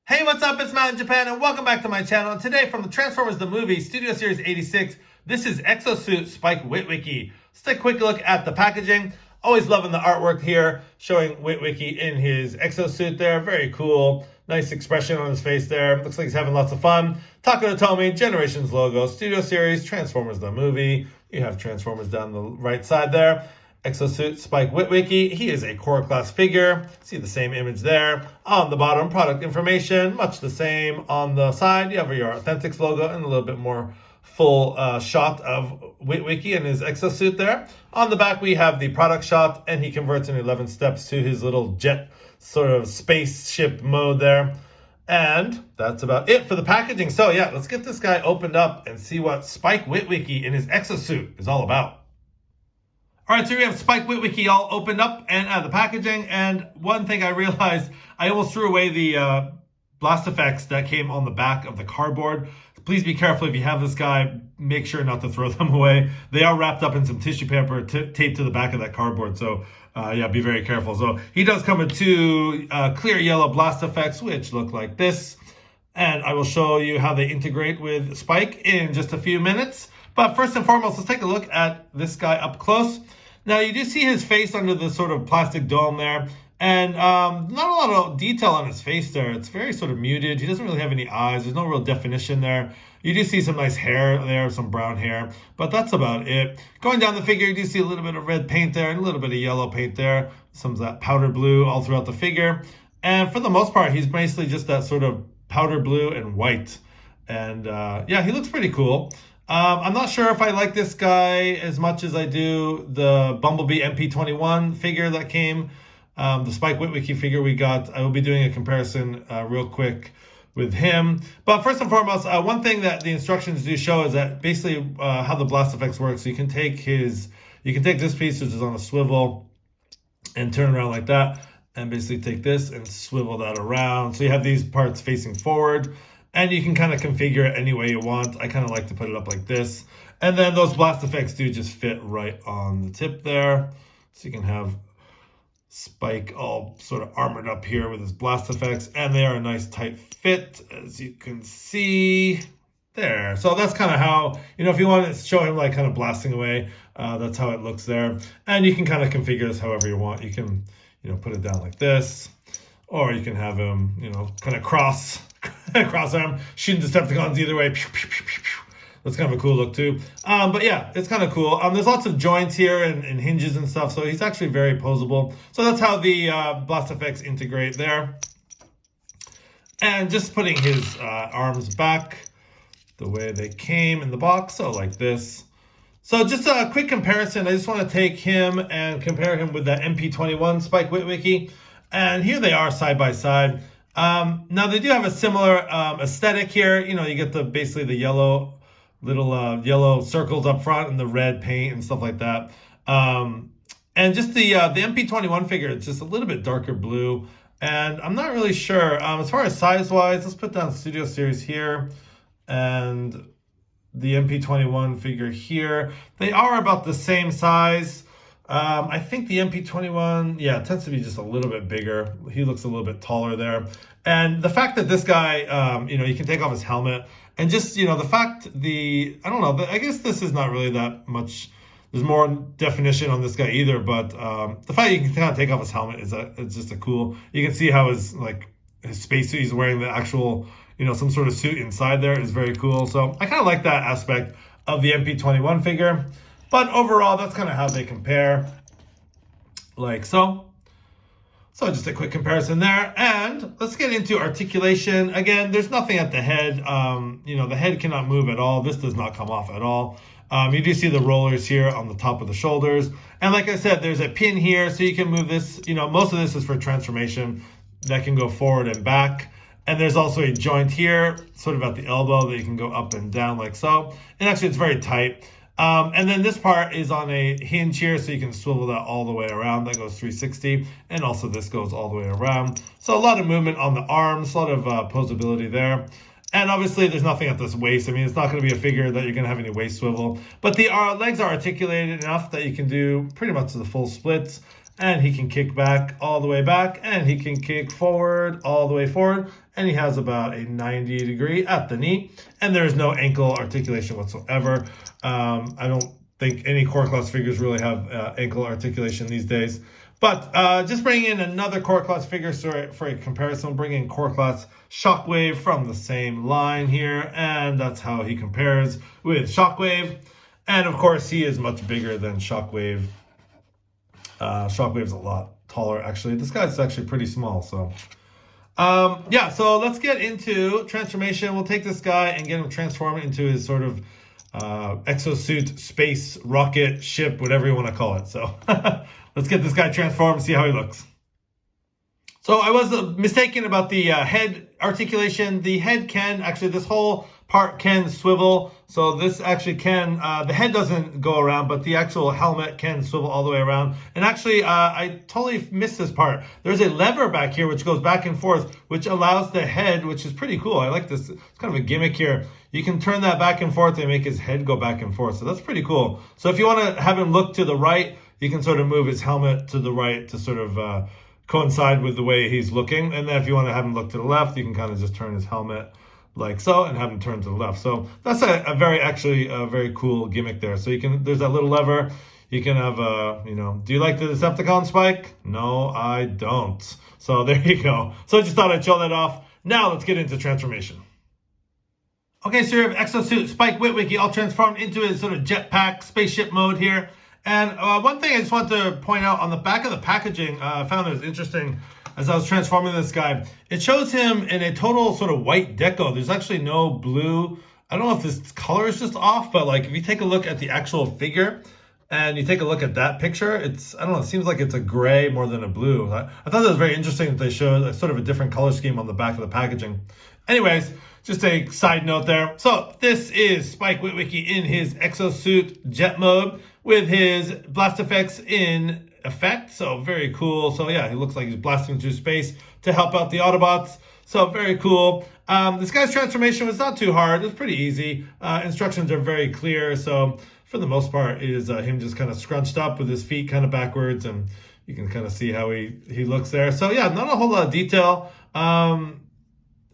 Hey, what's up? It's Matt in Japan, and welcome back to my channel. And today, from the Transformers the Movie, Studio Series 86, this is Exo-Suit Spike Witwicky. Let's take a quick look at the packaging. Always loving the artwork here, showing Witwicky in his Exo-Suit there. Very cool. Nice expression on his face there. Looks like he's having lots of fun. Taka Tomy, Generations logo, Studio Series, Transformers the Movie. You have Transformers down the right side there. Exo-Suit Spike Witwicky. He is a core class figure. See the same image there. On the bottom, product information, much the same. On the side, you have your Authentics logo and a little bit more full shot of Witwicky and his Exo-Suit there. On the back, we have the product shot, and he converts in 11 steps to his little jet sort of spaceship mode there. And that's about it for the packaging. So yeah, let's get this guy opened up and see what Spike Witwicky in his Exo-Suit is all about. All right, so we have Spike Witwicky all opened up and out of the packaging. And one thing I realized, I almost threw away the blast effects that came on the back of the cardboard. Please be careful if you have this guy. Make sure not to throw them away. They are wrapped up in some tissue paper taped to the back of that cardboard. So yeah, be very careful. So he does come with two clear yellow blast effects, which look like this. And I will show you how they integrate with Spike in just a few minutes. But first and foremost, let's take a look at this guy up close. Now, you do see his face under the sort of plastic dome there. And not a lot of detail on his face there. It's very sort of muted. He doesn't really have any eyes. There's no real definition there. You do see some nice hair there, some brown hair. But that's about it. Going down the figure, you do see a little bit of red paint there and a little bit of yellow paint there. Some of that powder blue all throughout the figure. And for the most part, he's basically just that sort of powder blue and white. And yeah, he looks pretty cool. I'm not sure if I like this guy as much as I do the Bumblebee MP21 figure that came, the Spike Witwicky figure we got. I will be doing a comparison real quick with him. But first and foremost, one thing that the instructions do show is that basically how the blast effects work. So you can take this piece, which is on a swivel, and turn it around like that, and basically take this and swivel that around. So you have these parts facing forward. And you can kind of configure it any way you want. I kind of like to put it up like this. And then those blast effects do just fit right on the tip there. So you can have Spike all sort of armored up here with his blast effects. And they are a nice tight fit, as you can see there. So that's kind of how, if you want to show him like kind of blasting away, that's how it looks there. And you can kind of configure this however you want. You can, put it down like this. Or you can have him, kind of cross arm, shooting Decepticons either way. Pew, pew, pew, pew, pew. That's kind of a cool look too. But yeah, it's kind of cool. There's lots of joints here and hinges and stuff, so he's actually very posable. So that's how the blast effects integrate there. And just putting his arms back the way they came in the box, so like this. So just a quick comparison. I just want to take him and compare him with that MP21 Spike Witwicky. And here they are side by side. Now they do have a similar aesthetic here. You get basically the yellow, little yellow circles up front and the red paint and stuff like that. And just the MP21 figure, it's just a little bit darker blue. And I'm not really sure. As far as size-wise, let's put down Studio Series here and the MP21 figure here. They are about the same size. I think the MP21, tends to be just a little bit bigger. He looks a little bit taller there. And the fact that this guy, you can take off his helmet and just, the fact I don't know, I guess this is not really that much. There's more definition on this guy either, but the fact you can kind of take off his helmet it's just a cool. You can see how his spacesuit, he's wearing the actual, some sort of suit inside there is very cool. So I kind of like that aspect of the MP21 figure. But overall, that's kind of how they compare, like so. So just a quick comparison there. And let's get into articulation. Again, there's nothing at the head. The head cannot move at all. This does not come off at all. You do see the rollers here on the top of the shoulders. And like I said, there's a pin here, so you can move this. Most of this is for transformation that can go forward and back. And there's also a joint here, sort of at the elbow, that you can go up and down like so. And actually, it's very tight. And then this part is on a hinge here, so you can swivel that all the way around. That goes 360, and also this goes all the way around. So a lot of movement on the arms, a lot of posability there. And obviously, there's nothing at this waist. I mean, it's not going to be a figure that you're going to have any waist swivel. But the legs are articulated enough that you can do pretty much the full splits. and he can kick back all the way back, and he can kick forward all the way forward, and he has about a 90-degree at the knee, and there's no ankle articulation whatsoever. I don't think any core class figures really have ankle articulation these days. But just bringing in another core class figure for a comparison, we'll bring in core class Shockwave from the same line here, and that's how he compares with Shockwave. And of course, he is much bigger than Shockwave. Shockwave's a lot taller, actually. This guy's actually pretty small, so... yeah, so let's get into transformation. We'll take this guy and get him transformed into his sort of exosuit, space, rocket, ship, whatever you want to call it. So let's get this guy transformed and see how he looks. So I was mistaken about the head articulation. The head can, actually this whole part can swivel. So this actually can, the head doesn't go around, but the actual helmet can swivel all the way around. And actually, I totally missed this part. There's a lever back here which goes back and forth, which allows the head, which is pretty cool. I like this. It's kind of a gimmick here. You can turn that back and forth and make his head go back and forth. So that's pretty cool. So if you want to have him look to the right, you can sort of move his helmet to the right to sort of coincide with the way he's looking. And then if you want to have him look to the left, you can kind of just turn his helmet like so and have him turn to the left. So that's a very cool gimmick there. So you can, there's that little lever. You can have do you like the Decepticon, Spike? No, I don't. So there you go. So I just thought I'd show that off. Now let's get into transformation. Okay, so you have Exo-Suit Spike Witwicky all transformed into his sort of jetpack spaceship mode here. And one thing I just want to point out on the back of the packaging, I found it was interesting as I was transforming this guy. It shows him in a total sort of white deco. There's actually no blue. I don't know if this color is just off, but like if you take a look at the actual figure and you take a look at that picture, it's, I don't know, it seems like it's a gray more than a blue. I thought that was very interesting that they showed a sort of a different color scheme on the back of the packaging. Anyways, just a side note there. So this is Spike Witwicky in his Exo-Suit jet mode with his blast effects in effect. So very cool. So yeah, he looks like he's blasting through space to help out the Autobots. So very cool. This guy's transformation was not too hard. It was pretty easy. Instructions are very clear. So for the most part, it is him just kind of scrunched up with his feet kind of backwards, and you can kind of see how he looks there. So yeah, not a whole lot of detail.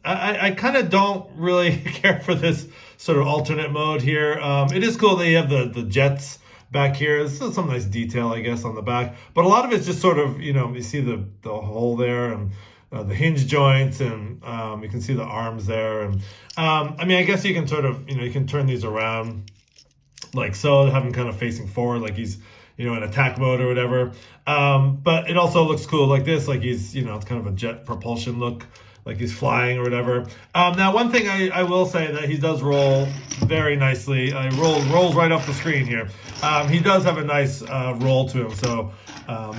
I kind of don't really care for this sort of alternate mode here. It is cool that you have the jets back here. There's still some nice detail, I guess, on the back. But a lot of it's just sort of, you see the hole there and the hinge joints, and you can see the arms there. And I mean, I guess you can sort of, you can turn these around like so, have him kind of facing forward like he's, in attack mode or whatever. But it also looks cool like this, like he's, it's kind of a jet propulsion look, like he's flying or whatever. Now, one thing I will say that he does roll very nicely. Rolls right off the screen here. He does have a nice roll to him, so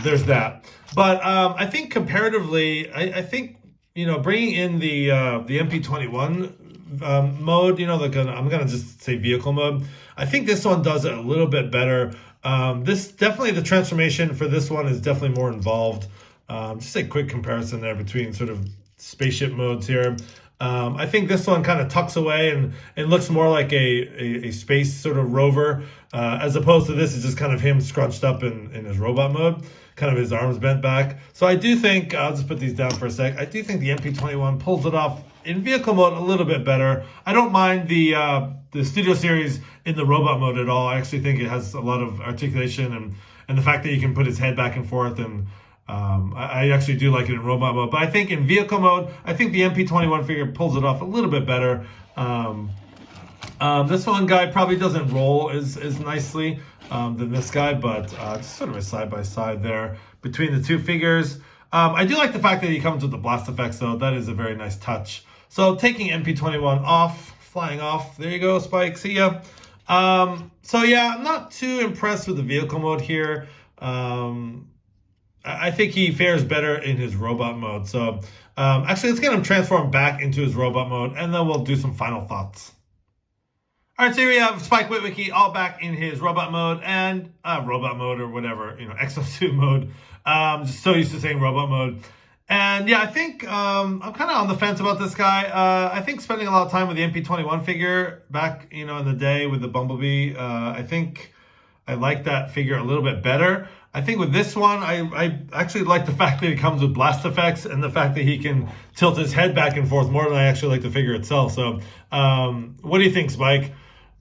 there's that. But I think comparatively, I think, bringing in the MP21 mode, I'm gonna just say vehicle mode. I think this one does it a little bit better. The transformation for this one is definitely more involved. Just a quick comparison there between sort of spaceship modes here. I think this one kind of tucks away and looks more like a space sort of rover, as opposed to this is just kind of him scrunched up in his robot mode, kind of his arms bent back. So I do think, I'll just put these down for a sec, I do think the MP21 pulls it off in vehicle mode a little bit better. I don't mind the Studio Series in the robot mode at all. I actually think it has a lot of articulation and the fact that you can put his head back and forth, and I actually do like it in robot mode. But I think in vehicle mode, I think the MP21 figure pulls it off a little bit better. This one guy probably doesn't roll as nicely than this guy, but just sort of a side-by-side there between the two figures. I do like the fact that he comes with the blast effects, though. That is a very nice touch. So taking MP21 off, flying off. There you go, Spike. See ya. So yeah, I'm not too impressed with the vehicle mode here. I think he fares better in his robot mode. So actually, let's get him transformed back into his robot mode, and then we'll do some final thoughts. All right, so here we have Spike Witwicky all back in his robot mode and robot mode or whatever, Exo-Suit mode. Just so used to saying robot mode. And yeah, I think I'm kind of on the fence about this guy. I think spending a lot of time with the MP21 figure back, in the day with the Bumblebee, I think I like that figure a little bit better. I think with this one, I actually like the fact that it comes with blast effects and the fact that he can tilt his head back and forth more than I actually like the figure itself. So, what do you think, Spike?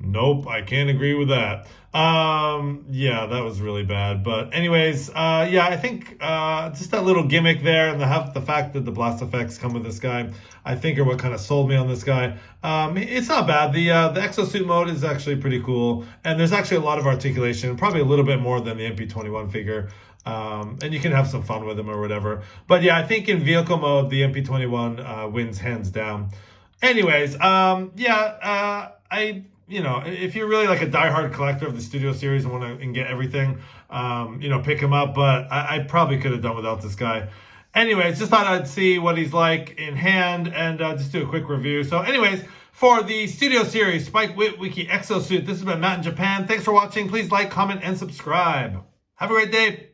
Nope, I can't agree with that. Yeah, that was really bad. But anyways, yeah, I think just that little gimmick there and the fact that the blast effects come with this guy, I think are what kind of sold me on this guy. It's not bad. The Exo-Suit mode is actually pretty cool. And there's actually a lot of articulation, probably a little bit more than the MP21 figure. And you can have some fun with him or whatever. But yeah, I think in vehicle mode, the MP21 wins hands down. Anyways, if you're really like a diehard collector of the Studio Series and want to get everything, pick him up. But I probably could have done without this guy. Anyways, just thought I'd see what he's like in hand and just do a quick review. So anyways, for the Studio Series, Spike Witwicky Exo-Suit, this has been Matt in Japan. Thanks for watching. Please like, comment, and subscribe. Have a great day.